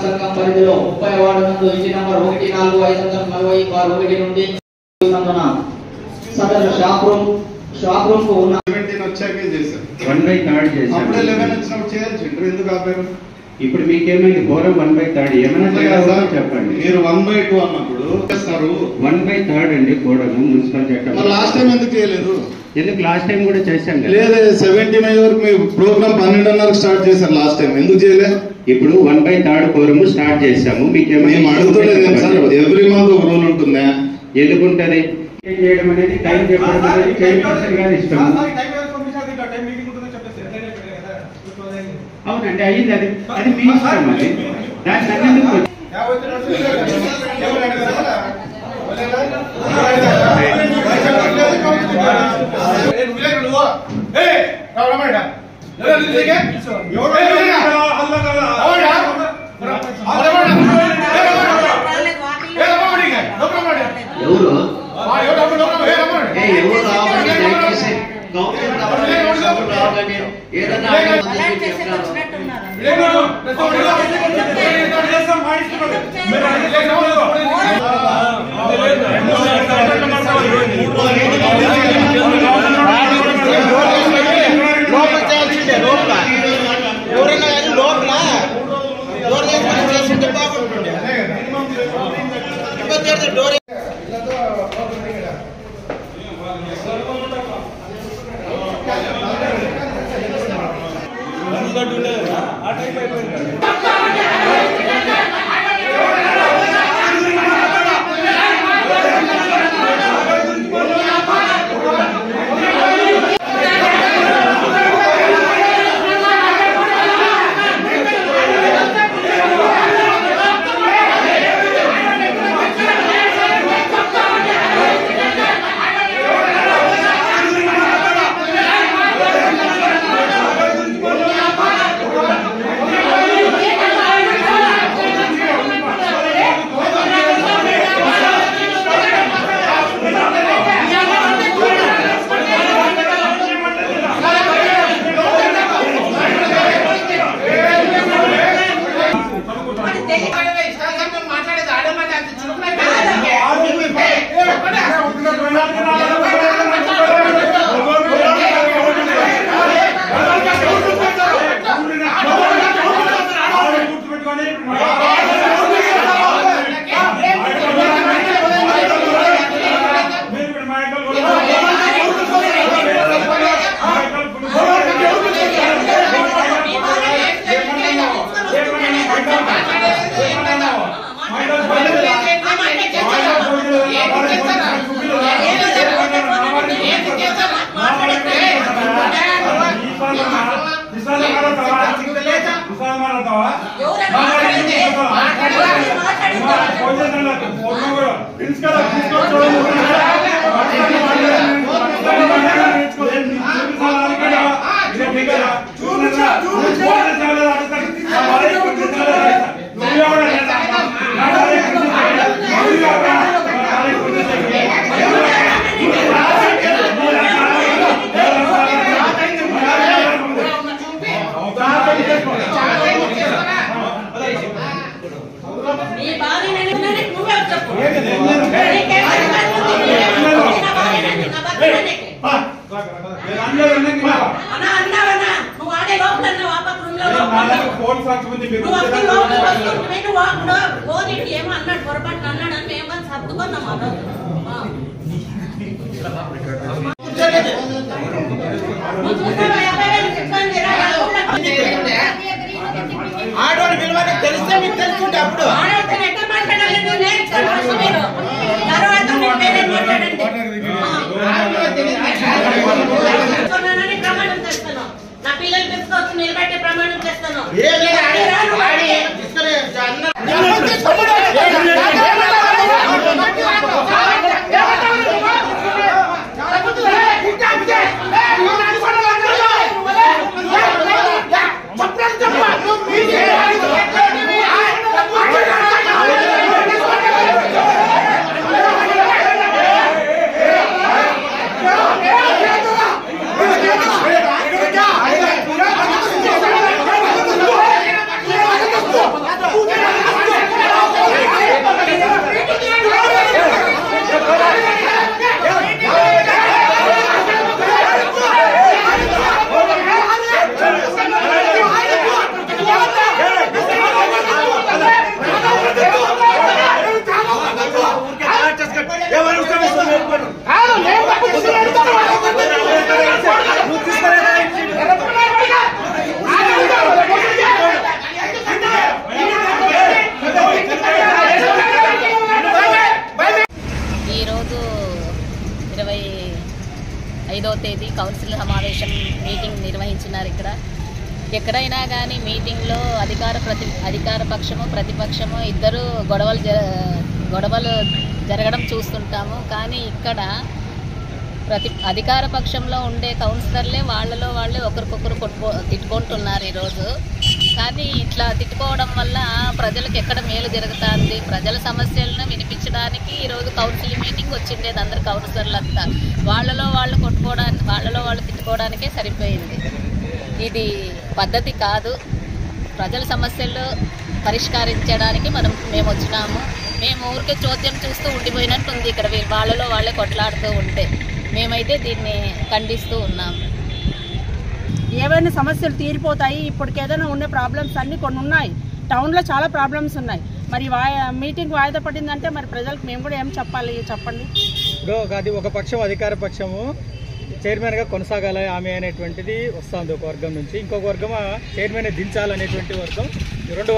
సంఘం పరిధిలో 30 వార్డు నందు ఇంటి నంబర్ 14540/1 నుండి సదరు షాప్ రూమ్ కు ఉన్న 17 వచ్చాకే చేశారు 1/3 చేశారు. అప్పుడే 11 వచ్చినప్పుడు చేయాల్సి ఎందుకు ఆపారు? ఇప్పుడు మీకేమైంది కోరం 1/3 ఏమైనా చెప్పండి. మీరు 1/2 అన్నప్పుడు చేస్తారు 1/3 అండి కోరం మున్సిపల్ చట్టం. లాస్ట్ టైం ఎందుకు చేయలేదు? ఎందుకు లాస్ట్ టైం కూడా చేశాం కదా. లేదు 17 వరకు మీ ప్రోగ్రామ్ 12:30 స్టార్ట్ చేశారు లాస్ట్ టైం, ఎందుకు చేయలేదు? ఇప్పుడు 1/3 కోరం స్టార్ట్ చేశాము. మేము అడుగుతలేదు సార్, ఎవ్రీ మంత్ ఒక రూల్ ఉంటుందా? ఎందుకుంటది చేయడం అనేది టైం చెప్పడం అనేది చైర్పర్సన్ గారి ఇష్టం. అవునండి అయ్యింది, అది మీ ఇష్టం. అది దాన్ని నన్నెందుకు కౌన్సిల్ సమావేశం మీటింగ్ నిర్వహించినారు. ఎక్కడైనా కానీ మీటింగ్లో అధికార పక్షము ప్రతిపక్షము ఇద్దరు గొడవలు జరగడం చూస్తుంటాము. కానీ ఇక్కడ అధికార పక్షంలో ఉండే కౌన్సిలర్లే వాళ్ళలో వాళ్ళే ఒకరికొకరు తిట్టుకుంటున్నారు ఈరోజు. కానీ ఇట్లా తిట్టుకోవడం వల్ల ప్రజలకు ఎక్కడ మేలు జరుగుతుంది, ప్రజల సమస్యలను వినిపించడానికి ఈరోజు కౌన్సిల్ మీటింగ్ వచ్చిండేది. అందరు కౌన్సిలర్లంతా వాళ్ళలో వాళ్ళు తిట్టుకోవడానికే సరిపోయింది. ఇది పద్ధతి కాదు. ప్రజల సమస్యలు పరిష్కరించడానికి మేము వచ్చినాము. మేము ఊరికే చోద్యం చూస్తూ ఉండిపోయినట్టు ఉంది ఇక్కడ వాళ్ళలో వాళ్ళే కొట్లాడుతూ ఉంటే. మేమైతే దీన్ని ఖండిస్తూ ఉన్నాము. ఏవైనా సమస్యలు తీరిపోతాయి. ఇప్పటికి ఏదైనా ఉండే ప్రాబ్లమ్స్ అన్నీ కొన్ని ఉన్నాయి. టౌన్లో చాలా ప్రాబ్లమ్స్ ఉన్నాయి. మరి మీటింగ్ వాయిదా పడిందంటే మరి ప్రజలకు మేము కూడా ఏం చెప్పాలి చెప్పండి. అది ఒక పక్షం అధికార పక్షము చైర్మన్గా కొనసాగాలి ఆమె అనేటువంటిది వస్తుంది ఒక వర్గం నుంచి. ఇంకొక వర్గం చైర్మన్ దించాలనేటువంటి వర్గం. రెండు